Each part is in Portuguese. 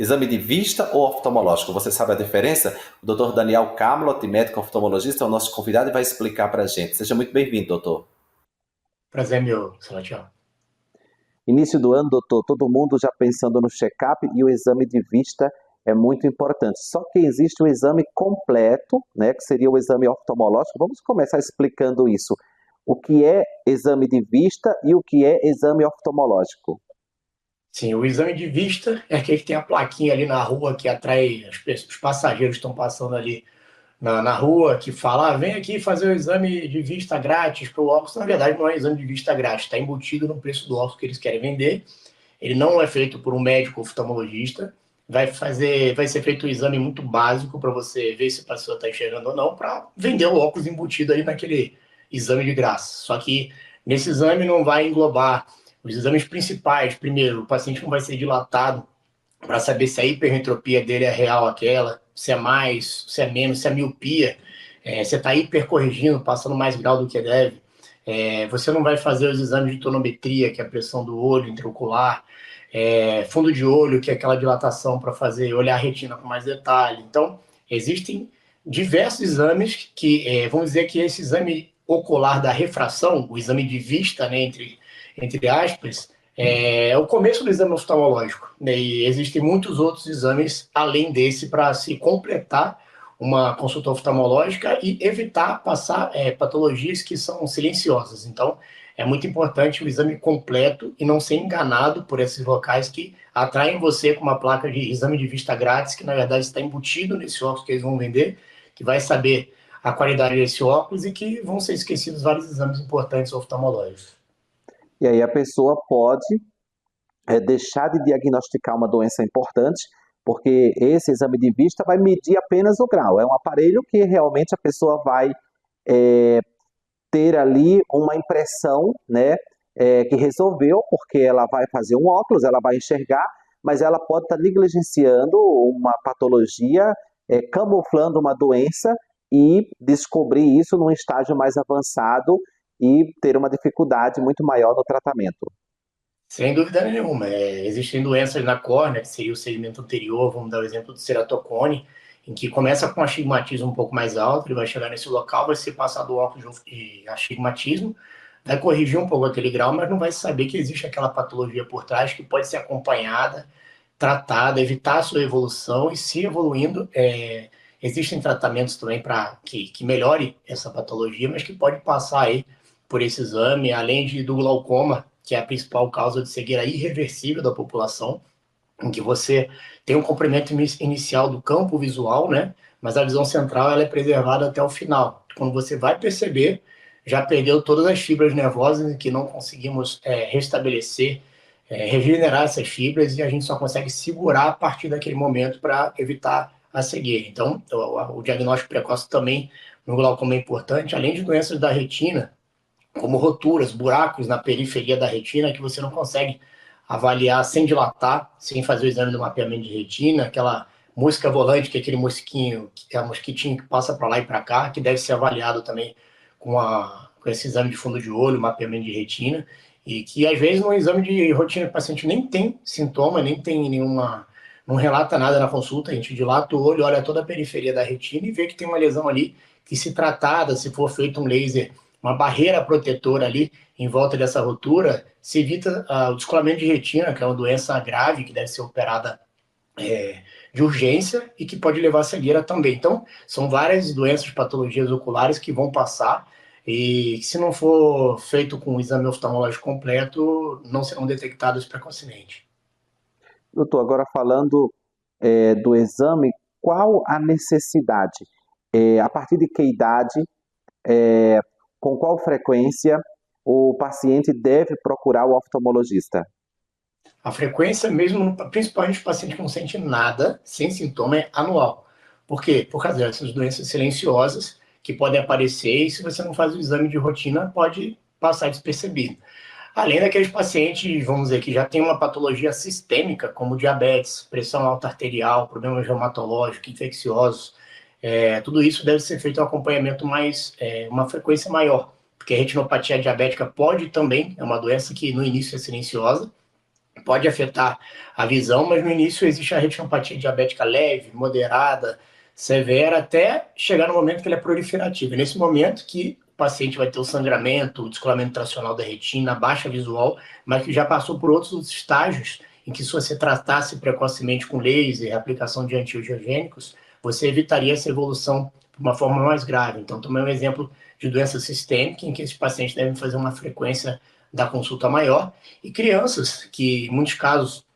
Exame de vista ou oftalmológico? Você sabe a diferença? O doutor Daniel Kamlot, médico oftalmologista, é o nosso convidado e vai explicar para a gente. Seja muito bem-vindo, doutor. Prazer meu, Salatiel. Início do ano, doutor, todo mundo já pensando no check-up e o exame de vista é muito importante. Só que existe o exame completo, né, que seria o exame oftalmológico. Vamos começar explicando isso. O que é exame de vista e o que é exame oftalmológico? Sim, o exame de vista é aquele que tem a plaquinha ali na rua que atrai os passageiros que estão passando ali na rua, que fala, vem aqui fazer o exame de vista grátis para o óculos. Na verdade, não é exame de vista grátis, está embutido no preço do óculos que eles querem vender. Ele não é feito por um médico oftalmologista. Vai ser feito um exame muito básico para você ver se a pessoa está enxergando ou não, para vender o óculos embutido ali naquele exame de graça. Só que nesse exame não vai englobar os exames principais. Primeiro, o paciente não vai ser dilatado para saber se a hipermetropia dele é real aquela, se é mais, se é menos, se é miopia, se está hipercorrigindo, passando mais grau do que deve. Você não vai fazer os exames de tonometria, que é a pressão do olho intraocular, fundo de olho, que é aquela dilatação para fazer olhar a retina com mais detalhe. Então, existem diversos exames que, vamos dizer que esse exame ocular da refração, o exame de vista, né, entre aspas, é o começo do exame oftalmológico, né? E existem muitos outros exames além desse para se completar uma consulta oftalmológica e evitar passar patologias que são silenciosas. Então, é muito importante o exame completo e não ser enganado por esses locais que atraem você com uma placa de exame de vista grátis, que na verdade está embutido nesse óculos que eles vão vender, que vai saber a qualidade desse óculos e que vão ser esquecidos vários exames importantes oftalmológicos. E aí a pessoa pode deixar de diagnosticar uma doença importante, porque esse exame de vista vai medir apenas o grau. É um aparelho que realmente a pessoa vai é, ter ali uma impressão, né, que resolveu, porque ela vai fazer um óculos, ela vai enxergar, mas ela pode estar negligenciando uma patologia, camuflando uma doença e descobrir isso num estágio mais avançado e ter uma dificuldade muito maior no tratamento. Sem dúvida nenhuma. Existem doenças na córnea, que seria o segmento anterior, vamos dar o exemplo do ceratocone, em que começa com astigmatismo um pouco mais alto, ele vai chegar nesse local, vai ser passado o óculos de astigmatismo, vai corrigir um pouco aquele grau, mas não vai saber que existe aquela patologia por trás que pode ser acompanhada, tratada, evitar a sua evolução e se evoluindo, existem tratamentos também para que melhore essa patologia, mas que pode passar aí por esse exame, além do glaucoma, que é a principal causa de cegueira irreversível da população, em que você tem um comprimento inicial do campo visual, né? Mas a visão central ela é preservada até o final. Quando você vai perceber, já perdeu todas as fibras nervosas que não conseguimos restabelecer, regenerar essas fibras e a gente só consegue segurar a partir daquele momento para evitar a cegueira. Então, o diagnóstico precoce também no glaucoma é importante, além de doenças da retina, como roturas, buracos na periferia da retina que você não consegue avaliar sem dilatar, sem fazer o exame do mapeamento de retina, aquela mosca volante, que é aquele mosquinho, que é a mosquitinho que passa para lá e para cá, que deve ser avaliado também com esse exame de fundo de olho, mapeamento de retina, e que às vezes no exame de rotina o paciente nem tem sintoma, nem tem nenhuma, não relata nada na consulta, a gente dilata o olho, olha toda a periferia da retina e vê que tem uma lesão ali, que se tratada, se for feito um laser, uma barreira protetora ali em volta dessa rotura, se evita o descolamento de retina, que é uma doença grave que deve ser operada de urgência e que pode levar a cegueira também. Então, são várias doenças, patologias oculares que vão passar e se não for feito com o exame oftalmológico completo, não serão detectados precocemente. Doutor, agora falando do exame, qual a necessidade? A partir de que idade, é, com qual frequência o paciente deve procurar o oftalmologista? A frequência, mesmo, principalmente o paciente que não sente nada, sem sintoma, é anual. Por quê? Por causa dessas doenças silenciosas que podem aparecer e se você não faz o exame de rotina, pode passar despercebido. Além daqueles pacientes, vamos dizer, que já tem uma patologia sistêmica, como diabetes, pressão alta arterial, problemas reumatológicos, infecciosos, tudo isso deve ser feito um acompanhamento uma frequência maior, porque a retinopatia diabética pode também, é uma doença que no início é silenciosa, pode afetar a visão, mas no início existe a retinopatia diabética leve, moderada, severa, até chegar no momento que ele é proliferativa. Nesse momento que o paciente vai ter o sangramento, o descolamento tracional da retina, baixa visual, mas que já passou por outros estágios em que, se você tratasse precocemente com laser, aplicação de antiangiogênicos, você evitaria essa evolução de uma forma mais grave. Então, também é um exemplo de doença sistêmica em que esses pacientes devem fazer uma frequência da consulta maior, e crianças que, em muitos casos,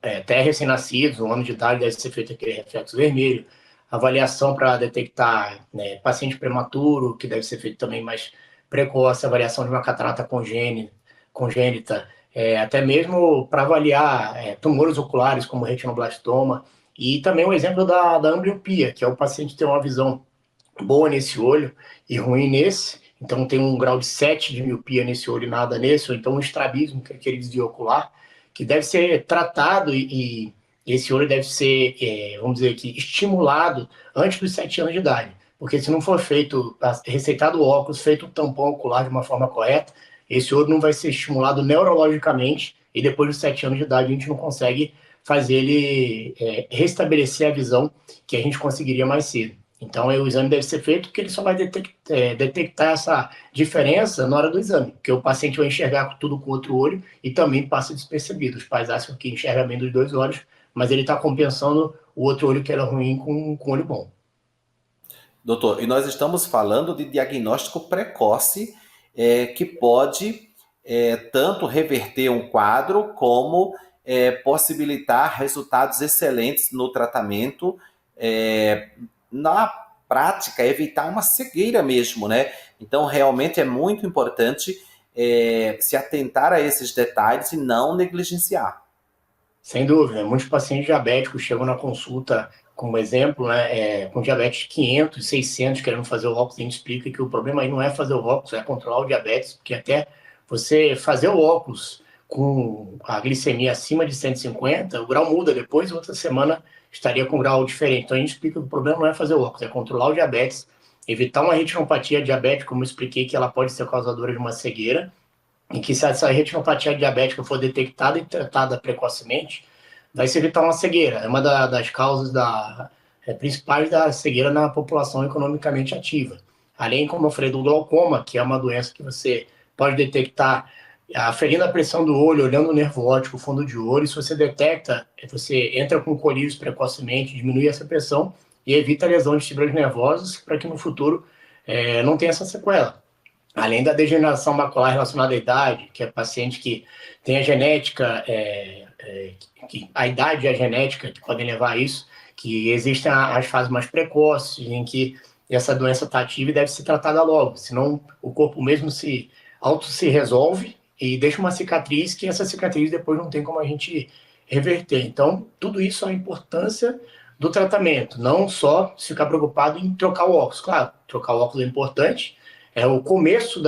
até recém-nascidos, 1 ano de idade, deve ser feito aquele reflexo vermelho, avaliação para detectar, né, paciente prematuro, que deve ser feito também mais precoce, avaliação de uma catarata congênita, até mesmo para avaliar tumores oculares, como retinoblastoma, e também um exemplo da ambliopia, que é o paciente ter uma visão boa nesse olho e ruim nesse, então tem um grau de 7 de miopia nesse olho e nada nesse, ou então um estrabismo, que é aquele desvio ocular, que deve ser tratado e esse olho deve ser, vamos dizer aqui, estimulado antes dos 7 anos de idade. Porque se não for feito, receitado o óculos, feito o tampão ocular de uma forma correta, esse olho não vai ser estimulado neurologicamente e depois dos 7 anos de idade a gente não consegue fazer ele restabelecer a visão que a gente conseguiria mais cedo. Então, o exame deve ser feito porque ele só vai detectar essa diferença na hora do exame, porque o paciente vai enxergar tudo com outro olho e também passa despercebido. Os pais acham que enxerga bem dos 2 olhos, mas ele está compensando o outro olho que era ruim com o olho bom. Doutor, e nós estamos falando de diagnóstico precoce, que pode tanto reverter um quadro como possibilitar resultados excelentes no tratamento, na prática, evitar uma cegueira mesmo, né? Então, realmente é muito importante se atentar a esses detalhes e não negligenciar. Sem dúvida, muitos pacientes diabéticos chegam na consulta, como exemplo, né, com diabetes 500, 600, querendo fazer o óculos. A gente explica que o problema aí não é fazer o óculos, é controlar o diabetes, porque até você fazer o óculos com a glicemia acima de 150, o grau muda depois, outra semana estaria com um grau diferente. Então a gente explica que o problema não é fazer o óculos, é controlar o diabetes, evitar uma retinopatia diabética, como eu expliquei, que ela pode ser causadora de uma cegueira, em que, se essa retinopatia diabética for detectada e tratada precocemente, vai se evitar uma cegueira. É uma das causas principais da cegueira na população economicamente ativa. Além, como eu falei, do glaucoma, que é uma doença que você pode detectar aferindo a pressão do olho, olhando o nervo óptico, o fundo de olho. Se você detecta, você entra com colírios precocemente, diminui essa pressão e evita a lesão de fibras nervosas, para que no futuro não tenha essa sequela. Além da degeneração macular relacionada à idade, que é paciente que tem a genética, que a idade e a genética que podem levar a isso, que existem as fases mais precoces, em que essa doença está ativa e deve ser tratada logo, senão o corpo mesmo se resolve e deixa uma cicatriz, que essa cicatriz depois não tem como a gente reverter. Então, tudo isso é a importância do tratamento, não só se ficar preocupado em trocar o óculos. Claro, trocar o óculos é importante, é o começo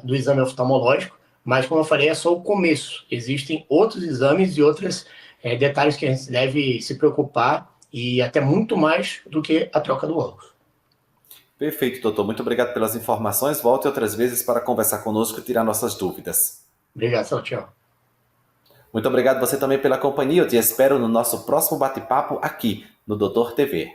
do exame oftalmológico, mas, como eu falei, é só o começo. Existem outros exames e outros detalhes que a gente deve se preocupar, e até muito mais do que a troca do óculos. Perfeito, doutor. Muito obrigado pelas informações. Volte outras vezes para conversar conosco e tirar nossas dúvidas. Obrigado, tchau. Muito obrigado você também pela companhia. Eu te espero no nosso próximo bate-papo aqui no Doutor TV.